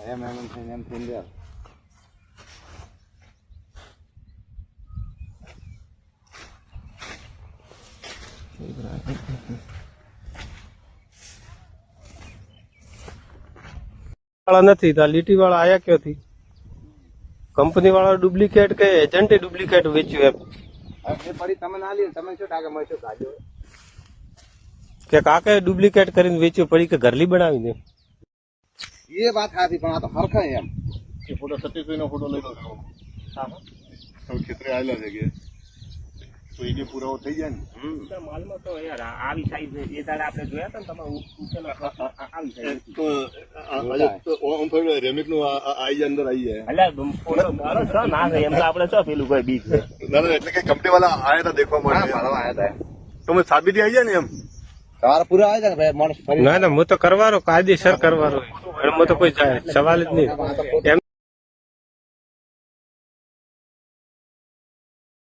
એમ થઈને લે. વાળા નથી તો લીટી વાળા આયા ક્યાંથી? કંપની વાળા ડુપ્લિકેટ કે એજન્ટે ડુપ્લિકેટ વેચ્યું એમ એ પડી તમે ના લ્યો, તમે શું ટાકે મળશો ગાજો કે કાકે ડુપ્લિકેટ કરીને વેચ્યું પડી કે ઘરલી બનાવીને? એ વાત સાચી, પણ આ તો હરખા એમ એ ફોટો 27 નો ફોટો લઈ લો. હા ખેતરે આવેલા છે કે તો એને પુરાવો થઈ જાય ને. માલમાં તો યાર આવી સાઈઝ એ દાડે આપણે જોયા હતા ને તમારે આવી સાઈઝ તો ઓમ થોડું રેમિક નું આઈ અંદર આવી જાય. એટલે ફોટો મારો છો ના એમ તો આપણે શું પેલું કોઈ બીજ છે ના ના, એટલે કે કંપની વાળા આયા હતા દેખવા હા માટે. મળવા આવ્યા હતા. તમે સાબિતી આવી જાય ને એમ. તમારા પૂરા આવે છે ને ભાઈ માણસ ફરી ના ના હું તો કરવાનો કાયદેસર કરવાનો એમાં તો કોઈ સવાલ જ નહીં એમ